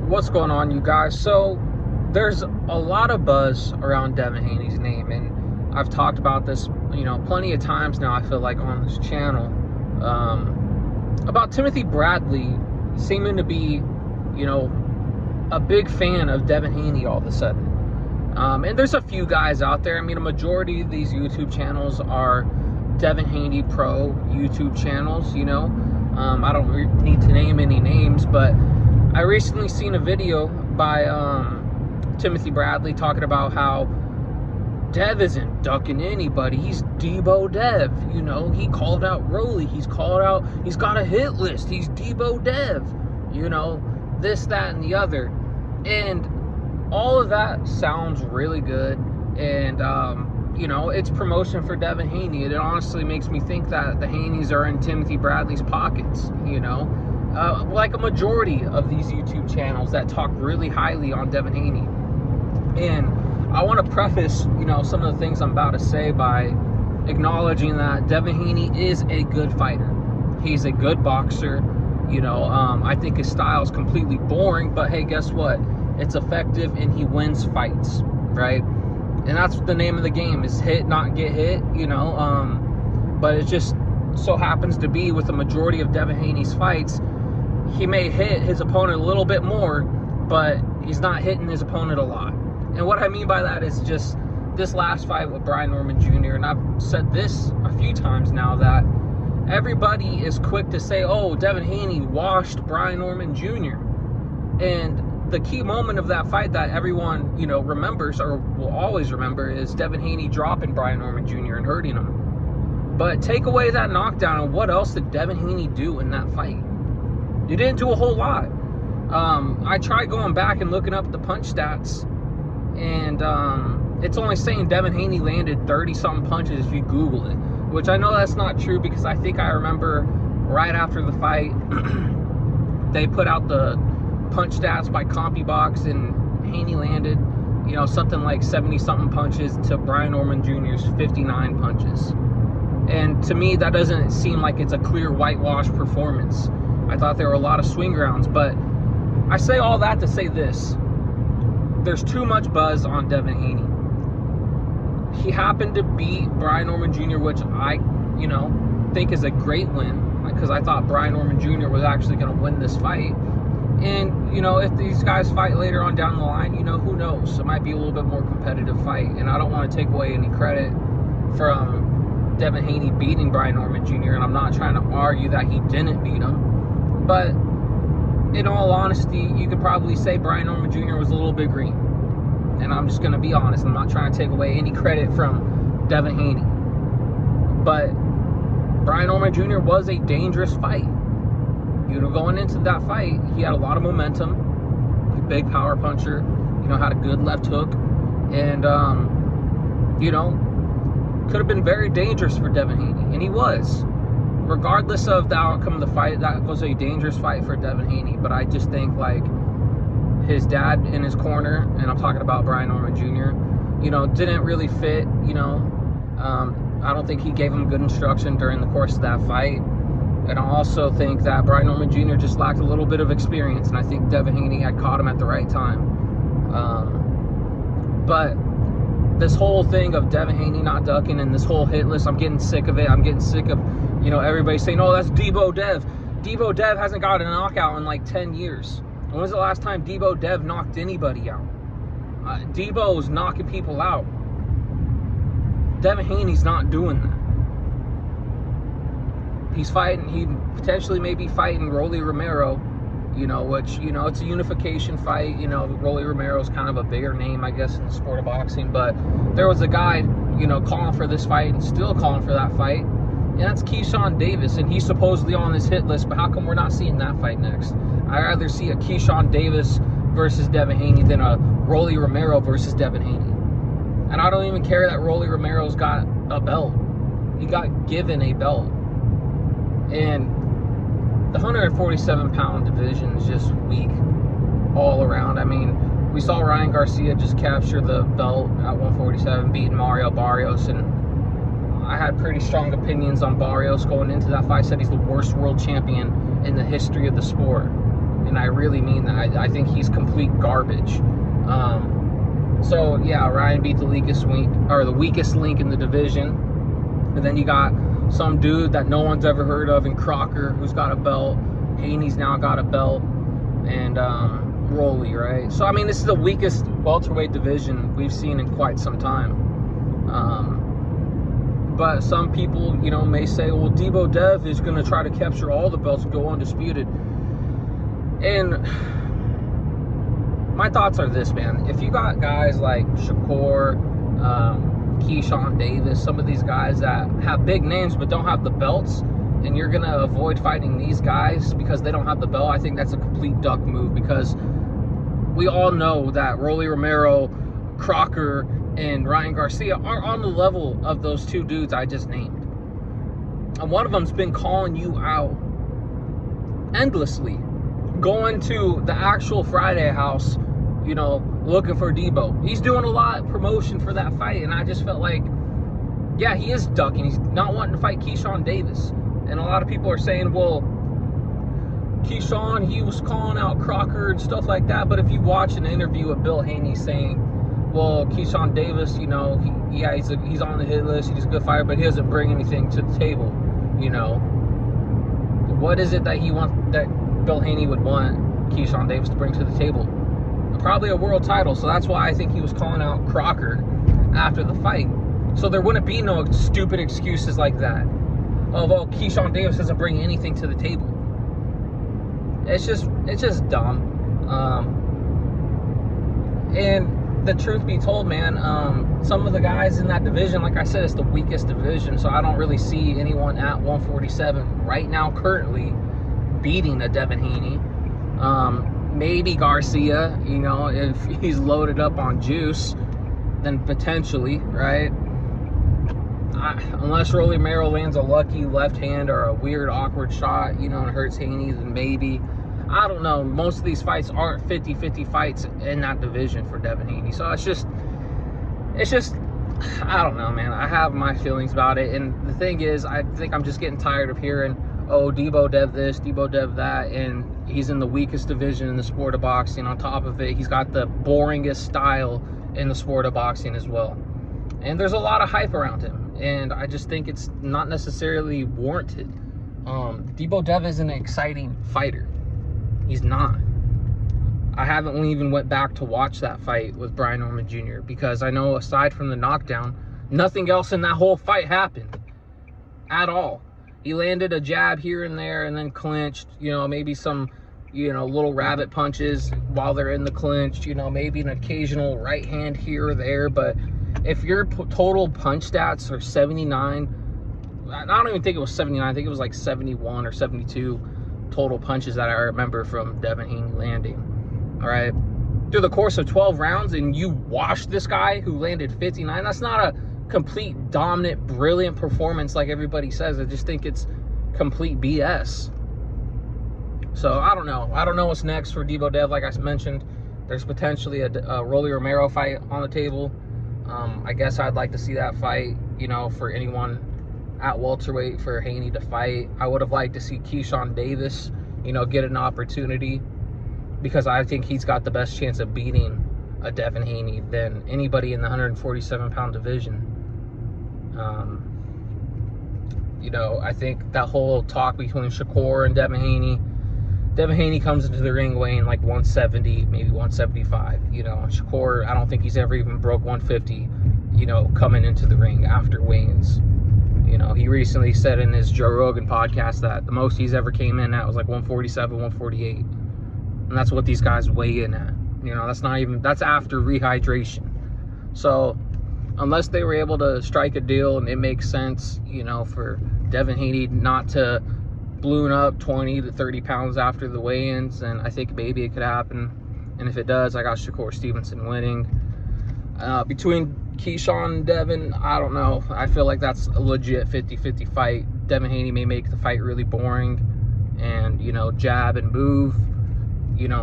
What's going on, you guys? So there's a lot of buzz around Devin Haney's name, and I've talked about this, plenty of times now, I feel like, on this channel, about Timothy Bradley seeming to be, a big fan of Devin Haney all of a sudden. And there's a few guys out there. I mean, a majority of these YouTube channels are Devin Haney Pro YouTube channels, I don't need to name any names, but I recently seen a video by Timothy Bradley talking about how Dev isn't ducking anybody. He's Debo Dev, he called out Rollie. He's got a hit list. He's Debo Dev, this, that, and the other. And all of that sounds really good. And, it's promotion for Devin Haney. It honestly makes me think that the Haneys are in Timothy Bradley's pockets, like a majority of these YouTube channels that talk really highly on Devin Haney. And I want to preface, some of the things I'm about to say by acknowledging that Devin Haney is a good fighter. He's a good boxer. I think his style is completely boring, but hey, guess what? It's effective and he wins fights, right? And that's the name of the game, is hit, not get hit, but it just so happens to be with the majority of Devin Haney's fights, he may hit his opponent a little bit more, but he's not hitting his opponent a lot. And what I mean by that is just this last fight with Brian Norman Jr., and I've said this a few times now, that everybody is quick to say, oh, Devin Haney washed Brian Norman Jr. And the key moment of that fight that everyone, remembers or will always remember is Devin Haney dropping Brian Norman Jr. and hurting him. But take away that knockdown, and what else did Devin Haney do in that fight? He didn't do a whole lot. I tried going back and looking up the punch stats, and it's only saying Devin Haney landed 30-something punches if you Google it, which I know that's not true, because I think I remember right after the fight, they put out the punch stats by CompuBox, and Haney landed, something like 70-something punches to Brian Norman Jr.'s 59 punches. And to me, that doesn't seem like it's a clear whitewash performance. I thought there were a lot of swing rounds, but I say all that to say this. There's too much buzz on Devin Haney. He happened to beat Brian Norman Jr., which I, think is a great win, because I thought Brian Norman Jr. was actually going to win this fight. And, if these guys fight later on down the line, who knows? It might be a little bit more competitive fight. And I don't want to take away any credit from Devin Haney beating Brian Norman Jr., and I'm not trying to argue that he didn't beat him. But in all honesty, you could probably say Brian Norman Jr. was a little bit green. And I'm just going to be honest. I'm not trying to take away any credit from Devin Haney. But Brian Norman Jr. was a dangerous fight. Going into that fight, he had a lot of momentum. A big power puncher. Had a good left hook. And, could have been very dangerous for Devin Haney. And he was. Regardless of the outcome of the fight, that was a dangerous fight for Devin Haney. But I just think, his dad in his corner, and I'm talking about Brian Norman Jr., didn't really fit, I don't think he gave him good instruction during the course of that fight. And I also think that Brian Norman Jr. just lacked a little bit of experience, and I think Devin Haney had caught him at the right time. But this whole thing of Devin Haney not ducking and this whole hit list, I'm getting sick of it. I'm getting sick of, everybody saying, oh, that's Debo Dev. Debo Dev hasn't got a knockout in 10 years. When was the last time Debo Dev knocked anybody out? Debo's knocking people out. Devin Haney's not doing that. He's fighting, he potentially may be fighting Rollie Romero, which, it's a unification fight. Rollie Romero's kind of a bigger name, I guess, in the sport of boxing. But there was a guy, calling for this fight and still calling for that fight. And that's Keyshawn Davis, and he's supposedly on this hit list, but how come we're not seeing that fight next? I'd rather see a Keyshawn Davis versus Devin Haney than a Rollie Romero versus Devin Haney. And I don't even care that Rollie Romero's got a belt. He got given a belt. And the 147-pound division is just weak all around. I mean, we saw Ryan Garcia just capture the belt at 147, beating Mario Barrios, and I had pretty strong opinions on Barrios going into that fight. I said he's the worst world champion in the history of the sport. and I really mean that. I think he's complete garbage. So yeah, Ryan beat the weakest link in the division, and then you got some dude that no one's ever heard of in Crocker, who's got a belt. Haney's now got a belt, and Rollie, right? So I mean, this is the weakest welterweight division we've seen in quite some time. But some people, may say, well, Debo Dev is going to try to capture all the belts and go undisputed. And my thoughts are this, man. If you got guys like Shakur, Keyshawn Davis, some of these guys that have big names but don't have the belts, and you're going to avoid fighting these guys because they don't have the belt, I think that's a complete duck move, because we all know that Rollie Romero, Crocker, and Ryan Garcia are on the level of those two dudes I just named. And one of them's been calling you out endlessly, going to the actual Friday house, looking for Debo. He's doing a lot of promotion for that fight, and I just felt like, yeah, he is ducking. He's not wanting to fight Keyshawn Davis. And a lot of people are saying, well, Keyshawn, he was calling out Crocker and stuff like that. But if you watch an interview with Bill Haney saying, well, Keyshawn Davis, he's on the hit list, he's a good fighter, but he doesn't bring anything to the table, What is it that Bill Haney would want Keyshawn Davis to bring to the table? Probably a world title. So that's why I think he was calling out Crocker after the fight. So there wouldn't be no stupid excuses like that. Well, Keyshawn Davis doesn't bring anything to the table. It's just dumb. And the truth be told, man, some of the guys in that division, like I said, it's the weakest division, so I don't really see anyone at 147 right now currently beating a Devin Haney. Maybe Garcia, if he's loaded up on juice, then potentially, right? Unless Rollie Romero lands a lucky left hand or a weird awkward shot, and hurts Haney, then maybe. I don't know. Most of these fights aren't 50-50 fights in that division for Devin Haney. So it's just, I don't know, man. I have my feelings about it. And the thing is, I think I'm just getting tired of hearing, oh, Debo Dev this, Debo Dev that, and he's in the weakest division in the sport of boxing. On top of it, he's got the boringest style in the sport of boxing as well. And there's a lot of hype around him, and I just think it's not necessarily warranted. Debo Dev is an exciting fighter. He's not. I haven't even went back to watch that fight with Brian Norman Jr. because I know aside from the knockdown, nothing else in that whole fight happened at all. He landed a jab here and there and then clinched, maybe some, little rabbit punches while they're in the clinch, maybe an occasional right hand here or there. But if your total punch stats are 79, I don't even think it was 79, I think it was like 71 or 72 total punches that I remember from Devin Haney landing. All right, through the course of 12 rounds, and you washed this guy who landed 59. That's not a complete dominant, brilliant performance like everybody says. I just think it's complete BS. So I don't know what's next for Debo Dev. Like I mentioned, there's potentially a Rollie Romero fight on the table. I guess I'd like to see that fight, for anyone at welterweight for Haney to fight. I would have liked to see Keyshawn Davis, get an opportunity, because I think he's got the best chance of beating a Devin Haney than anybody in the 147-pound division. I think that whole talk between Shakur and Devin Haney comes into the ring weighing like 170, maybe 175. Shakur, I don't think he's ever even broke 150, coming into the ring after weigh-ins. He recently said in his Joe Rogan podcast that the most he's ever came in at was like 147, 148. And that's what these guys weigh in at. That's after rehydration. So unless they were able to strike a deal and it makes sense, for Devin Haney not to balloon up 20 to 30 pounds after the weigh-ins, and I think maybe it could happen. And if it does, I got Shakur Stevenson winning. Between Keyshawn and Devin, I don't know. I feel like that's a legit 50-50 fight. Devin Haney may make the fight really boring and, jab and move,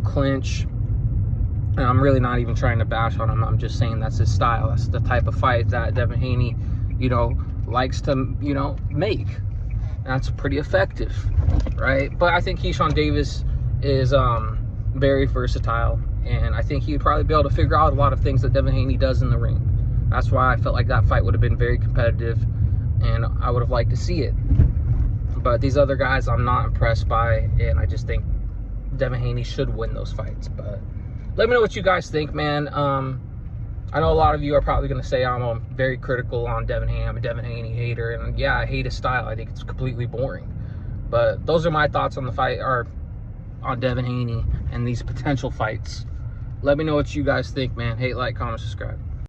clinch. And I'm really not even trying to bash on him. I'm just saying that's his style. That's the type of fight that Devin Haney, likes to, make. And that's pretty effective, right? But I think Keyshawn Davis is, very versatile, and I think he'd probably be able to figure out a lot of things that Devin Haney does in the ring. That's why I felt like that fight would have been very competitive, and I would have liked to see it. But these other guys I'm not impressed by, and I just think Devin Haney should win those fights. But let me know what you guys think, man. I know a lot of you are probably going to say I'm very critical on Devin Haney. I'm a Devin Haney hater, and yeah, I hate his style. I think it's completely boring. But those are my thoughts on the fight, or on Devin Haney and these potential fights. Let me know what you guys think, man. Hate, like, comment, subscribe.